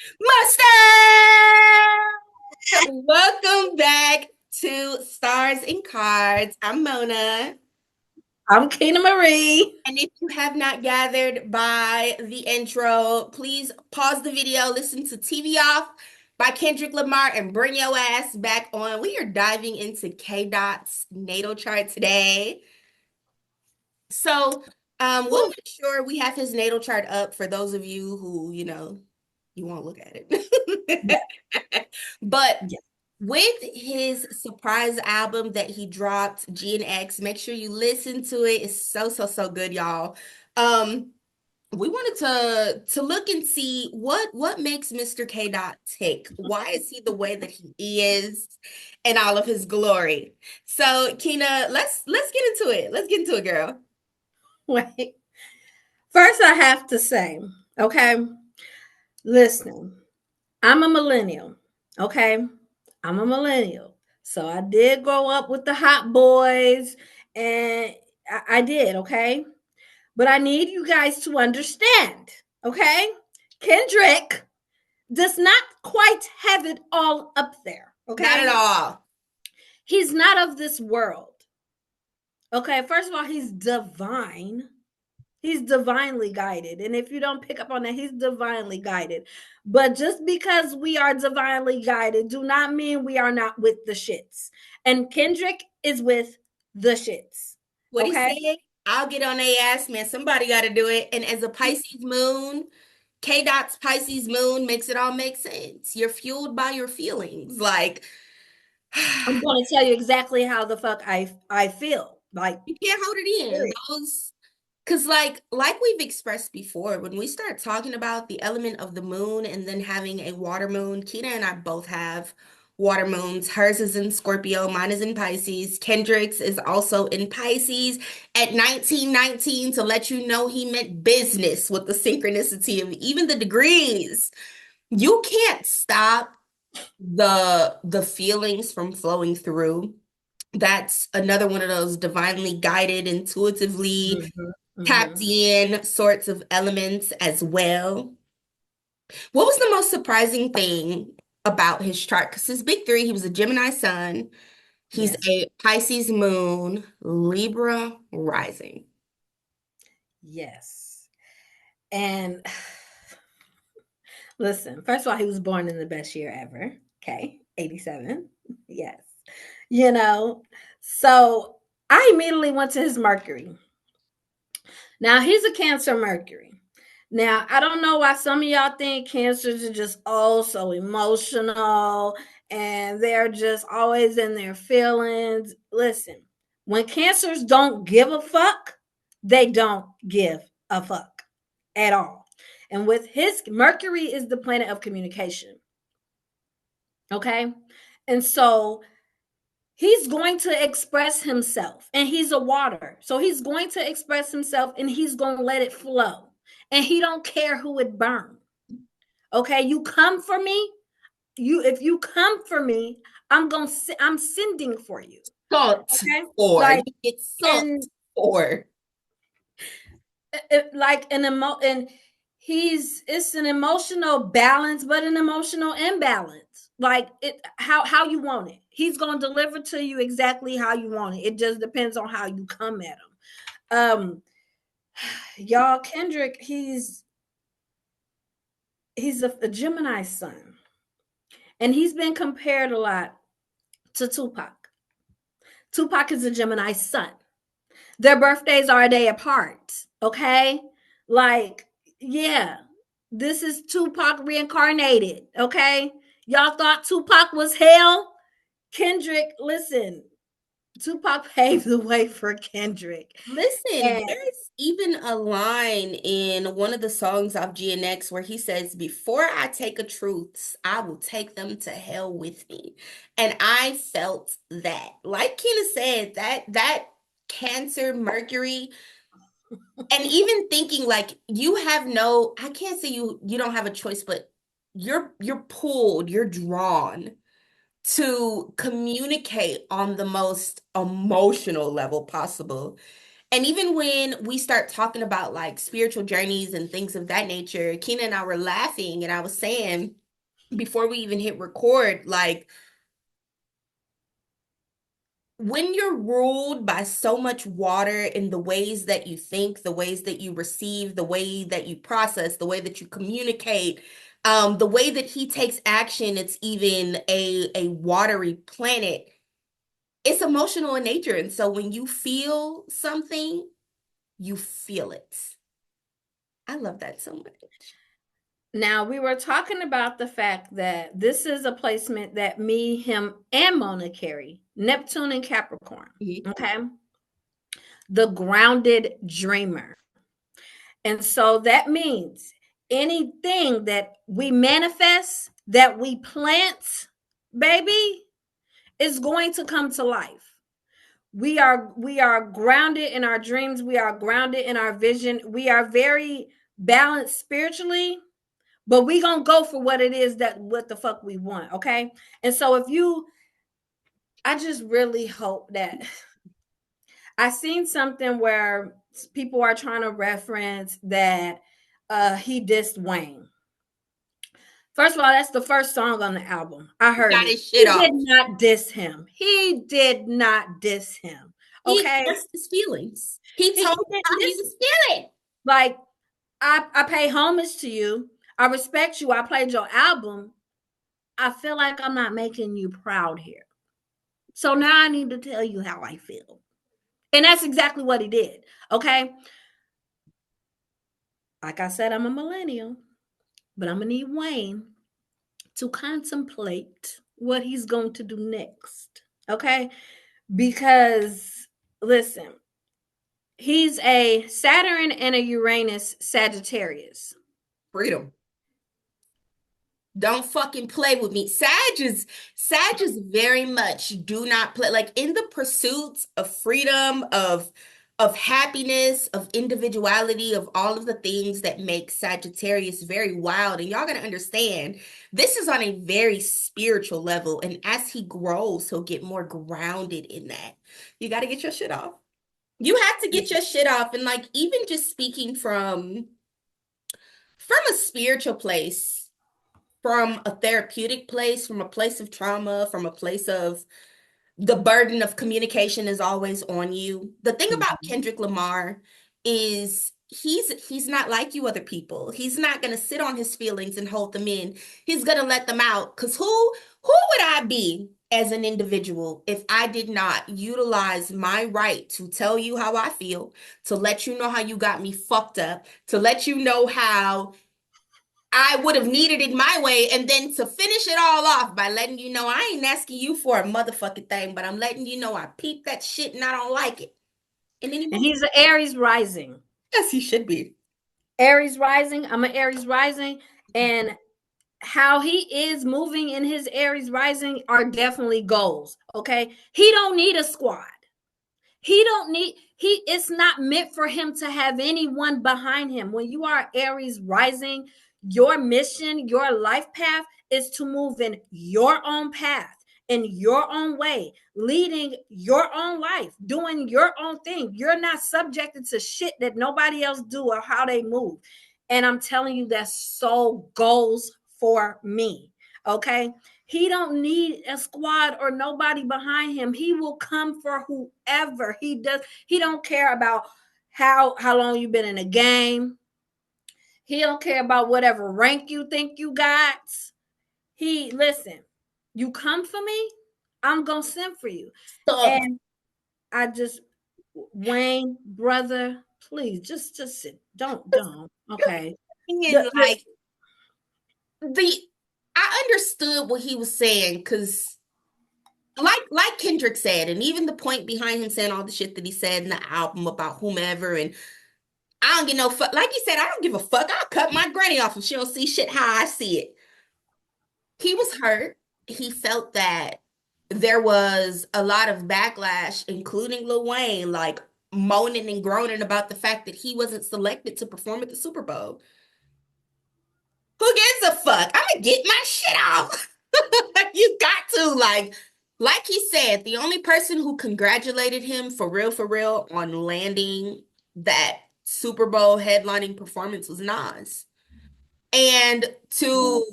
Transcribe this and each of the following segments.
Mustard! Welcome back to Stars and Cards. I'm Mona. I'm Keena Marie. And if you have not gathered by the intro, please pause the video, listen to TV Off by Kendrick Lamar, and bring your ass back on. We are diving into K Dot's natal chart today. So, we'll make sure we have his natal chart up for those of you who, you won't look at it. Yeah, But yeah. with his surprise album that he dropped, GNX, make sure you listen to it. It's so, so, so good, y'all. Um, we wanted to look and see what makes Mr. K Dot tick. Why is he the way that he is in all of his glory? So, Kina, let's get into it. Let's get into it, girl. Wait. First, I have to say, okay, listen, I'm a millennial, okay? I'm a millennial. So I did grow up with the hot boys, and I did, okay? But I need you guys to understand, okay? Kendrick does not quite have it all up there, Not at okay? all. He's not of this world. Okay, first of all, he's divine. He's divinely guided. And if you don't pick up on that, he's divinely guided. But just because we are divinely guided, do not mean we are not with the shits. And Kendrick is with the shits. What he Okay? said, I'll get on their ass, man. Somebody got to do it. And as a Pisces moon, K Dot's Pisces moon makes it all make sense. You're fueled by your feelings. Like, I'm going to tell you exactly how the fuck I feel. Like, you can't hold it in. period. Those Because like we've expressed before, when we start talking about the element of the moon and then having a water moon, Keena and I both have water moons. Hers is in Scorpio, mine is in Pisces. Kendrick's is also in Pisces at 1919 to let you know he meant business with the synchronicity of even the degrees. You can't stop the feelings from flowing through. That's another one of those divinely guided, intuitively Mhm, tapped mhm. in sorts of elements as well. What was the most surprising thing about his chart? Because his big three, he was a Gemini sun, he's Yes. a Pisces moon, Libra rising. Yes. And listen, first of all, he was born in the best year ever. Okay. 87. Yes. You know, so I immediately went to his Mercury. Now he's a Cancer Mercury. Now, I don't know why some of y'all think cancers are just oh so emotional and they're just always in their feelings. Listen, when cancers don't give a fuck, they don't give a fuck at all. And with his Mercury is the planet of communication. Okay. And so he's going to express himself and he's a water. So he's going to express himself and he's going to let it flow. And he don't care who it burns. Okay, you come for me. You if you come for me, I'm sending for you. Salt Okay? for Like you get salt and for. like an emo and he's it's an emotional balance, but an emotional imbalance. Like it how you want it. He's gonna deliver to you exactly how you want it. It just depends on how you come at him. Y'all, Kendrick, he's a Gemini sun, and he's been compared a lot to Tupac. Tupac is a Gemini sun. Their birthdays are a day apart. Okay, like yeah, this is Tupac reincarnated. Okay, y'all thought Tupac was hell. Kendrick, listen, Tupac paved the way for Kendrick, Listen, and there's even a line in one of the songs of GNX where he says, "Before I take a truths, I will take them to hell with me." And I felt that. Like Kina said, that Cancer Mercury, and even thinking like you have no, I can't say you don't have a choice, but you're pulled, you're drawn to communicate on the most emotional level possible. And even when we start talking about like spiritual journeys and things of that nature, Keena and I were laughing, and I was saying before we even hit record, like when you're ruled by so much water in the ways that you think, the ways that you receive, the way that you process, the way that you communicate, the way that he takes action, it's even a watery planet. It's emotional in nature. And so when you feel something, you feel it. I love that so much. Now, we were talking about the fact that this is a placement that me, him, and Mona carry Neptune and Capricorn. Mhm. Okay. The grounded dreamer. And so that means anything that we manifest, that we plant, baby, is going to come to life. We are grounded in our dreams, we are grounded in our vision. We are very balanced spiritually, but we gonna go for what it is that what the fuck we want, okay? And so if you, I just really hope that I seen something where people are trying to reference that he dissed Wayne. First of all, that's the first song on the album. I He heard got it. his He shit did off. not diss him. He did not diss him. He Okay. expressed his feelings. He He told didn't how he diss him. was feeling. Like, I pay homage to you. I respect you. I played your album. I feel like I'm not making you proud here. So now I need to tell you how I feel. And that's exactly what he did. Okay. Like I said, I'm a millennial, but I'm going to need Wayne to contemplate what he's going to do next. Okay. Because listen, he's a Saturn and a Uranus Sagittarius. Freedom. Don't fucking play with me. Sag is very much do not play. Like in the pursuits of freedom, of happiness, of individuality, of all of the things that make Sagittarius very wild. And y'all gotta understand, this is on a very spiritual level. And as he grows, he'll get more grounded in that. You gotta get your shit off. You have to get your shit off. And like even just speaking from a spiritual place, from a therapeutic place, from a place of trauma, from a place of the burden of communication is always on you. The thing about Mhm. Kendrick Lamar is he's not like you other people. He's not going to sit on his feelings and hold them in. He's going to let them out cuz who would I be as an individual if I did not utilize my right to tell you how I feel, to let you know how you got me fucked up, to let you know how I would have needed it my way, and then to finish it all off by letting you know I ain't asking you for a motherfucking thing, but I'm letting you know I peeped that shit and I don't like it. And then he And moved. he's an Aries rising. Yes, he should be. Aries rising. I'm an Aries rising. And how he is moving in his Aries rising are definitely goals. Okay. He don't need a squad. He don't need he it's not meant for him to have anyone behind him. When you are Aries rising, your mission, your life path is to move in your own path, in your own way, leading your own life, doing your own thing. You're not subjected to shit that nobody else do or how they move. And I'm telling you, that's so goals for me. Okay. He don't need a squad or nobody behind him. He will come for whoever he does. He don't care about how long you've been in a game. He don't care about whatever rank you think you got. He listen, you come for me, I'm gonna send for you. Stubbed. And I just Wayne, brother, please just sit. Don't. Okay. And The, like the I understood what he was saying because like Kendrick said, and even the point behind him saying all the shit that he said in the album about whomever, and I don't get no fuck. Like he said, I don't give a fuck. I'll cut my granny off if she don't see shit how I see it. He was hurt. He felt that there was a lot of backlash, including Lil Wayne, like moaning and groaning about the fact that he wasn't selected to perform at the Super Bowl. Who gives a fuck? I'm gonna get my shit off. You got to like. Like he said, the only person who congratulated him for real, on landing that Super Bowl headlining performance was Nas. And to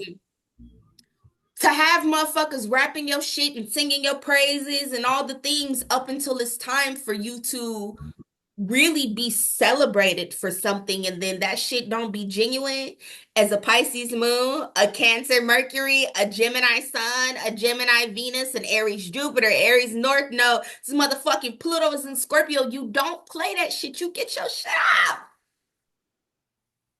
have motherfuckers rapping your shit and singing your praises and all the things up until it's time for you to really be celebrated for something, and then that shit don't be genuine. As a Pisces moon, a Cancer Mercury, a Gemini Sun, a Gemini Venus, and Aries Jupiter, Aries North Node, this motherfucking Pluto is in Scorpio. You don't play that shit. You get your shit up.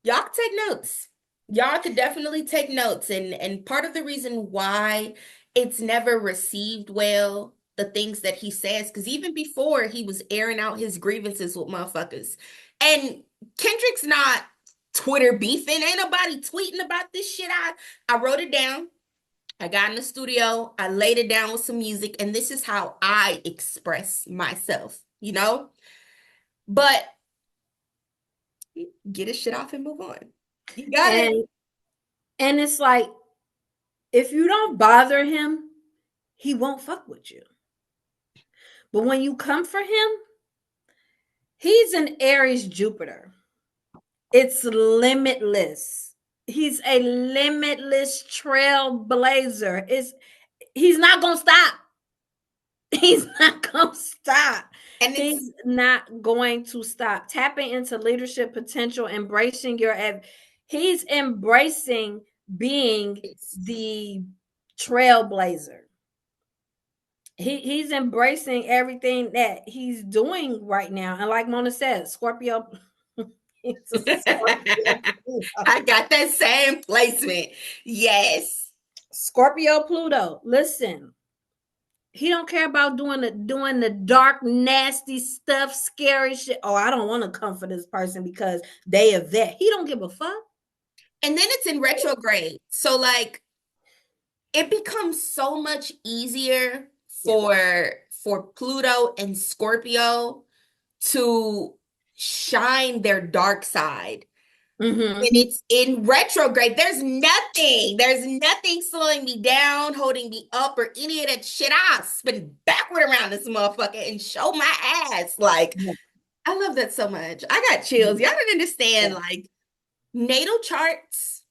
Y'all could take notes. Y'all could definitely take notes. And part of the reason why it's never received well, the things that he says, because even before he was airing out his grievances with motherfuckers. And Kendrick's not Twitter beefing. Ain't nobody tweeting about this shit. I wrote it down. I got in the studio. I laid it down with some music, and this is how I express myself, you know? But get his shit off and move on. You got it. And it's like, if you don't bother him, he won't fuck with you. But when you come for him, he's an Aries Jupiter. It's limitless. He's a limitless trailblazer. He's not gonna stop. He's not gonna stop. And it's He's not going to stop. Tapping into leadership potential, embracing he's embracing being the trailblazer. He's embracing everything that he's doing right now. And like Mona says, Scorpio, it's a Scorpio. I got that same placement. Yes. Scorpio Pluto. Listen, he don't care about doing the dark, nasty stuff, scary shit. Oh, I don't want to come for this person because they a vet. He don't give a fuck. And then it's in retrograde. So like it becomes so much easier Yeah. for Pluto and Scorpio to shine their dark side. When Mm-hmm. it's in retrograde, there's nothing slowing me down, holding me up, or any of that shit. I spin backward around this motherfucker and show my ass. Like, Yeah. I love that so much. I got chills. Y'all don't understand, like, natal charts.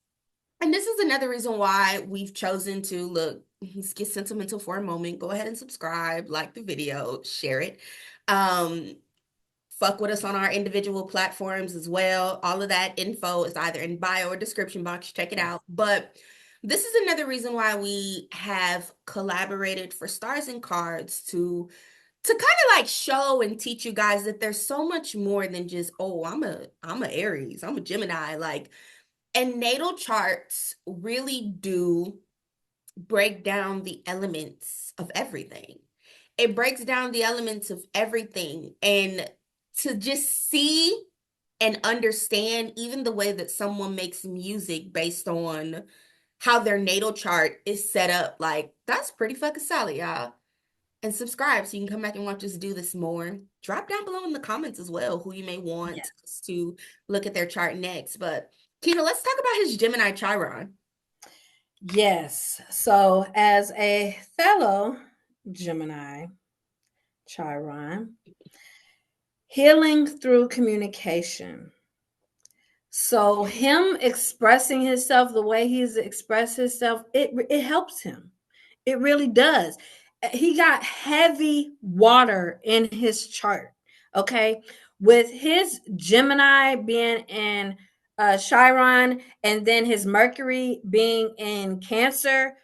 And this is another reason why we've chosen to look, let's get sentimental for a moment. Go ahead and subscribe, like the video, share it. Um, Fuck with us on our individual platforms as well. All of that info is either in bio or description box. Check it Yeah. out. But this is another reason why we have collaborated for Stars and Cards to kind of like show and teach you guys that there's so much more than just, oh, I'm a Aries, I'm a Gemini. Like, and natal charts really do break down the elements of everything. It breaks down the elements of everything. And to just see and understand even the way that someone makes music based on how their natal chart is set up, like that's pretty fucking solid, y'all. And subscribe so you can come back and watch us do this more. Drop down below in the comments as well who you may Yeah. want us to look at their chart next. But Keita, let's talk about his Gemini Chiron. Yes. So, as a fellow Gemini Chiron, healing through communication. So, him expressing himself the way he's expressed himself, it helps him. It really does. He got heavy water in his chart. Okay. With his Gemini being in Chiron, and then his Mercury being in Cancer,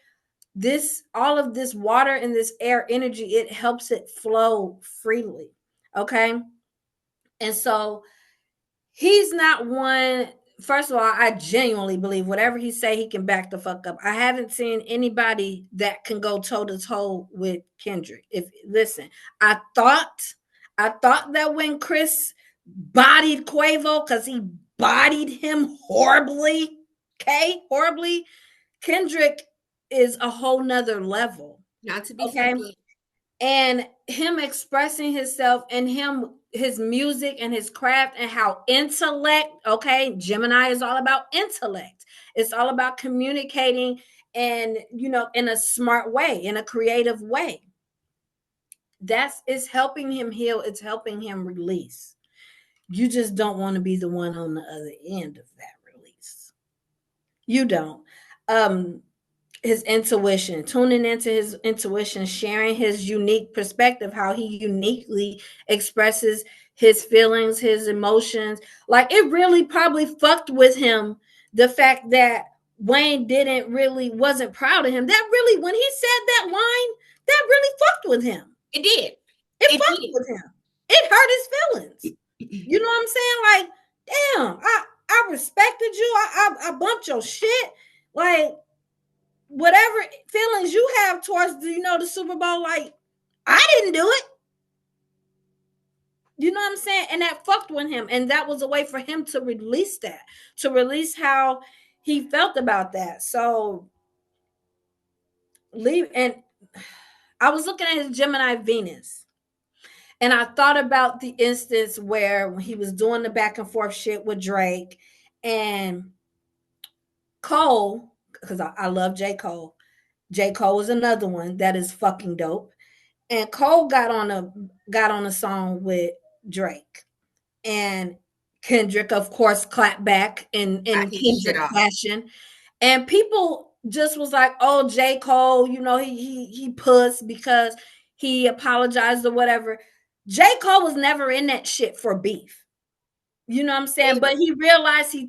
this all of this water and this air energy, it helps it flow freely. Okay. And so he's not one. First of all, I genuinely believe whatever he say, he can back the fuck up. I haven't seen anybody that can go toe to toe with Kendrick. If listen, I thought that when Chris bodied Quavo, because he bodied him horribly, okay, horribly, Kendrick is a whole nother level. Not to be Okay. funny. And him expressing himself and his music and his craft and how intellect, okay, Gemini is all about intellect. It's all about communicating, and in a smart way, in a creative way. It's helping him heal, it's helping him release. You just don't want to be the one on the other end of that release. You don't. Um, his intuition, tuning into his intuition, sharing his unique perspective, how he uniquely expresses his feelings, his emotions. Like it really probably fucked with him the fact that Wayne didn't really wasn't proud of him. That really, when he said that line, that really fucked with him. It did. It It fucked did. with him. It hurt his feelings. You know what I'm saying? Like, damn, I respected you. I bumped your shit. Like, whatever feelings you have towards the Super Bowl, like I didn't do it. You know what I'm saying? And that fucked with him. And that was a way for him to release that, to release how he felt about that. So leave and I was looking at his Gemini Venus. And I thought about the instance where when he was doing the back and forth shit with Drake and Cole, because I love J. Cole. J. Cole is another one that is fucking dope. And Cole got on a song with Drake. And Kendrick, of course, clapped back in Got his shit Kendrick off. fashion. And people just was like, "Oh, J. Cole, he puss because he apologized or whatever." J. Cole was never in that shit for beef. You know what I'm saying? But he realized he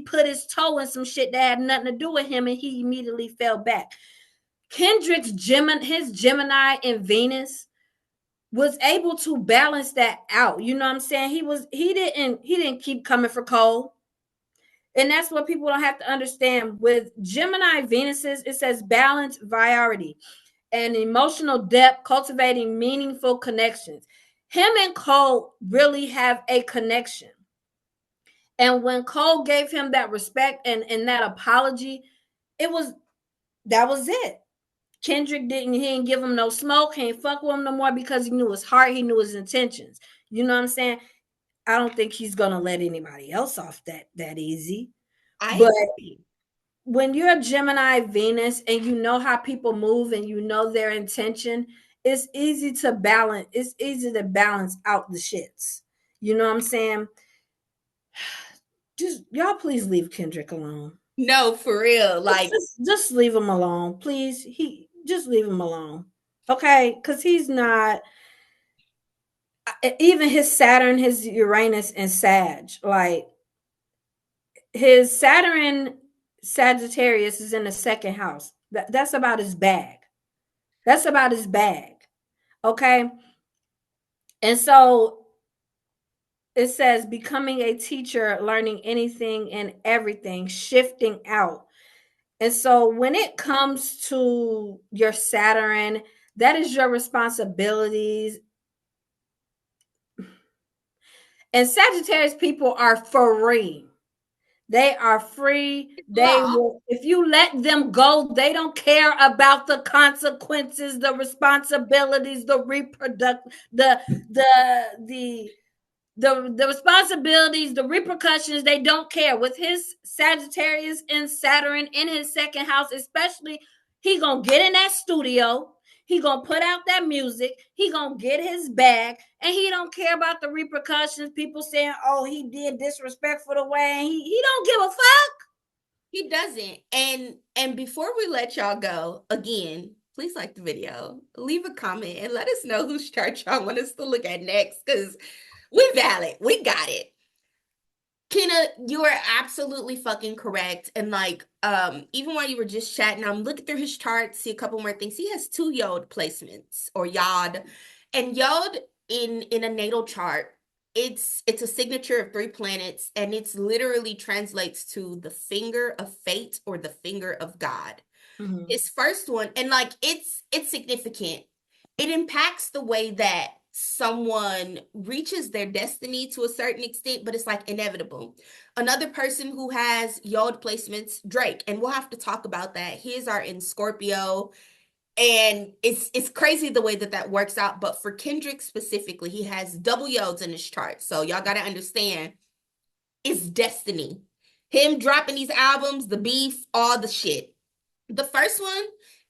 put his toe in some shit that had nothing to do with him, and he immediately fell back. His Gemini and Venus was able to balance that out. You know what I'm saying? He didn't keep coming for Cole. And that's what people don't have to understand. With Gemini Venuses, it says balance, variety, and emotional depth, cultivating meaningful connections. Him and Cole really have a connection. And when Cole gave him that respect and that apology, it was that was it. Kendrick he didn't give him no smoke, he ain't fuck with him no more because he knew his heart, he knew his intentions. You know what I'm saying? I don't think he's gonna let anybody else off that easy. I But agree. when you're a Gemini Venus and you know how people move and you know their intention, it's easy to balance out the shits. You know what I'm saying? Just y'all please leave Kendrick alone. No, for real. Like, Just leave him alone, please. He just leave him alone. Okay? Cuz he's not even his Saturn, his Uranus and Sag. Like his Saturn Sagittarius is in the second house. That's about his bag. That's about his bag. Okay? And so it says becoming a teacher, learning anything and everything, shifting out. And so when it comes to your Saturn, that is your responsibilities. And Sagittarius people are free. They are free. They law. will, if you let them go, they don't care about the consequences, the responsibilities, the reproduct, the the responsibilities, the repercussions, they don't care. With his Sagittarius and Saturn in his second house, especially, he gonna get in that studio, he gonna put out that music, he gonna get his bag, and he don't care about the repercussions. People saying, "Oh, he did disrespectful the way," and he don't give a fuck. He doesn't. And before we let y'all go, again, please like the video, leave a comment, and let us know whose chart y'all want us to look at next. Because we valid. We got it. Kina, you are absolutely fucking correct. And like, even while you were just chatting, I'm looking through his chart, see a couple more things. He has two yod placements or yod. And yod in a natal chart, it's a signature of three planets, and it's literally translates to the finger of fate or the finger of God. Mhm. His first one, and like it's significant. It impacts the way that someone reaches their destiny to a certain extent, but it's like inevitable. Another person who has yod placements, Drake, and we'll have to talk about that. His are in Scorpio, and it's crazy the way that that works out. But for Kendrick specifically, he has double yods in his chart, so y'all got to understand it's destiny. Him dropping these albums, the beef, all the shit. The first one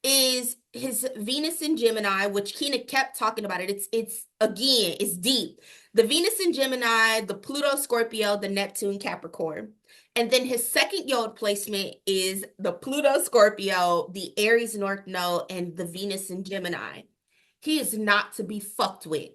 is his Venus in Gemini, which Keena kept talking about it. It's again, it's deep. The Venus in Gemini, the Pluto Scorpio, the Neptune Capricorn. And then his second yod placement is the Pluto Scorpio, the Aries North Node, and the Venus in Gemini. He is not to be fucked with.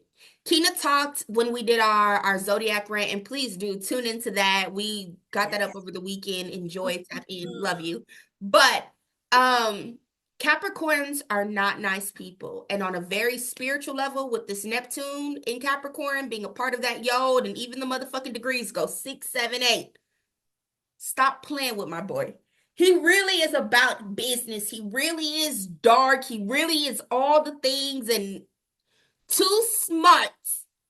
Keena talked when we did our zodiac rant, and please do tune into that. We got that up Yes. over the weekend. Enjoy, tap in, love you. But um Capricorns are not nice people. And on a very spiritual level, with this Neptune in Capricorn being a part of that yod, and even the motherfucking degrees go 6, 7, 8. Stop playing with my boy. He really is about business. He really is dark. He really is all the things and too smart.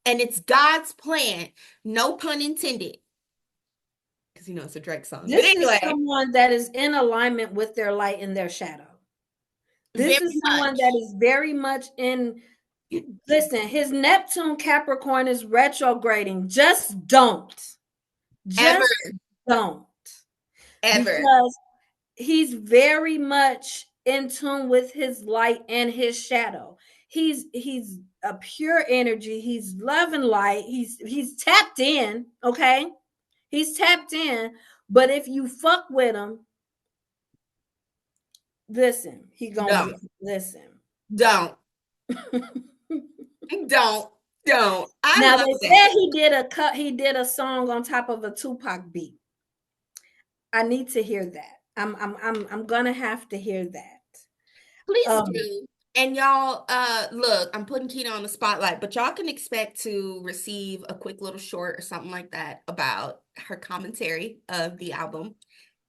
And it's God's plan. No pun intended. Because you know it's a Drake song. But This is anyway, someone that is in alignment with their light and their shadow. very This is someone that much. is very much in. Listen, his Neptune Capricorn is retrograding. Just don't. Ever, Just don't. ever. Because he's very much in tune with his light and his shadow. He's a pure energy. He's love and light. He's tapped in, okay? He's tapped in, but if you fuck with him, listen, he gonna Don't. be listen. Don't. Don't. Don't. I Now love they that. said he did a song on top of a Tupac beat. I need to hear that. I'm gonna have to hear that. Please Um, do. And y'all, look, I'm putting Keena on the spotlight, but y'all can expect to receive a quick little short or something like that about her commentary of the album.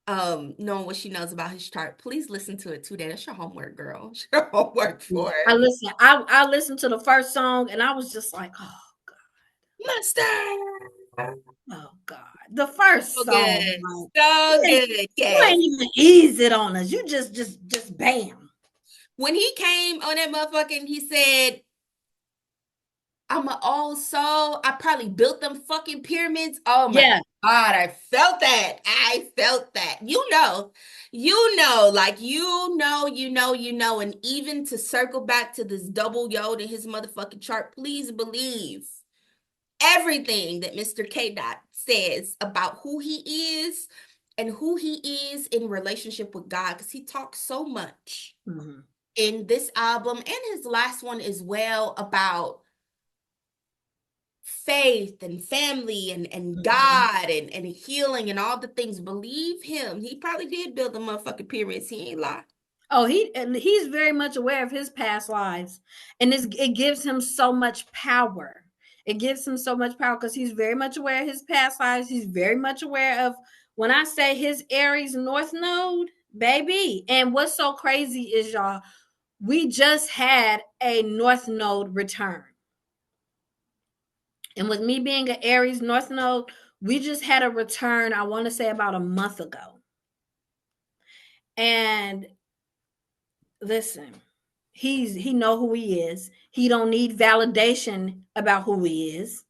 Knowing what she knows about his chart. Please listen to it today. That's your homework, girl. It's your homework for I it. listen. I listened to the first song and I was just like, Mustard. oh God, the first So song, good. like So good. you Yes. ain't even ease it on us. You just bam. When he came on that motherfucking, he said, I'm an old soul. I probably built them fucking pyramids. Oh my Yeah. God, I felt that. I felt that. Like and even to circle back to this double yod in his motherfucking chart, please believe everything that Mr. K. Dot says about who he is and who he is in relationship with God, because he talks so much Mhm. in this album and his last one as well about faith and family and Mhm. God and healing and all the things. Believe him. He probably did build the motherfucking pyramids. He ain't lie. Oh, he's very much aware of his past lives, and it gives him so much power. It gives him so much power because he's very much aware of his past lives. He's very much aware of when I say his Aries North Node, baby. And what's so crazy is y'all, we just had a North Node return, and with me being an Aries North Node, we just had a return. I want to say about a month ago, and listen, he know who he is. He don't need validation about who he is,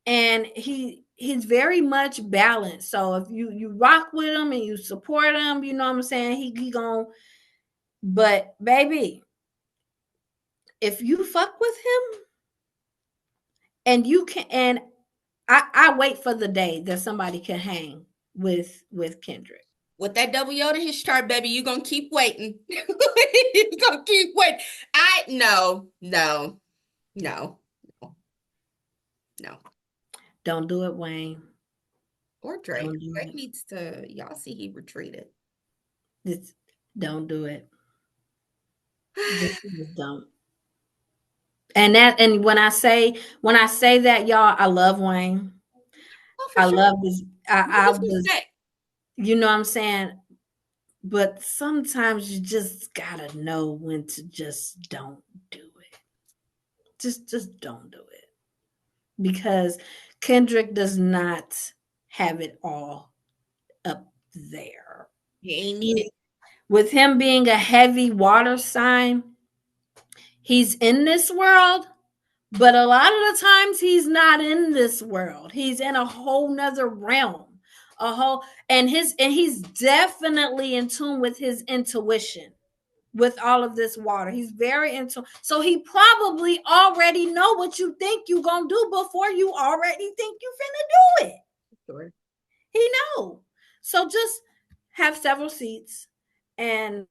and he's very much balanced. So if you rock with him and you support him, you know what I'm saying, he gon'. But baby, if you fuck with him and you can, and I wait for the day that somebody can hang with Kendrick. With that double yod in his chart, baby, you gonna keep waiting. You gonna keep waiting. I no, no, no, no, no. Don't do it, Wayne. Or Drake. Don't do Drake it. needs to, y'all see he retreated. Just don't do it. Just don't. And when I say that, y'all, I love Wayne. Oh, for I sure. love this. No I was, disrespect. you know what I'm saying? But sometimes you just gotta know when to just don't do it. Just don't do it. Because Kendrick does not have it all up there. He ain't need it. He, with him being a heavy water sign, he's in this world, but a lot of the times he's not in this world. He's in a whole nother realm. A whole and he's definitely in tune with his intuition. with all of this water. He's very into, so he probably already know what you think you gonna do before you already think you finna do it. Sure. He know. So just have several seats and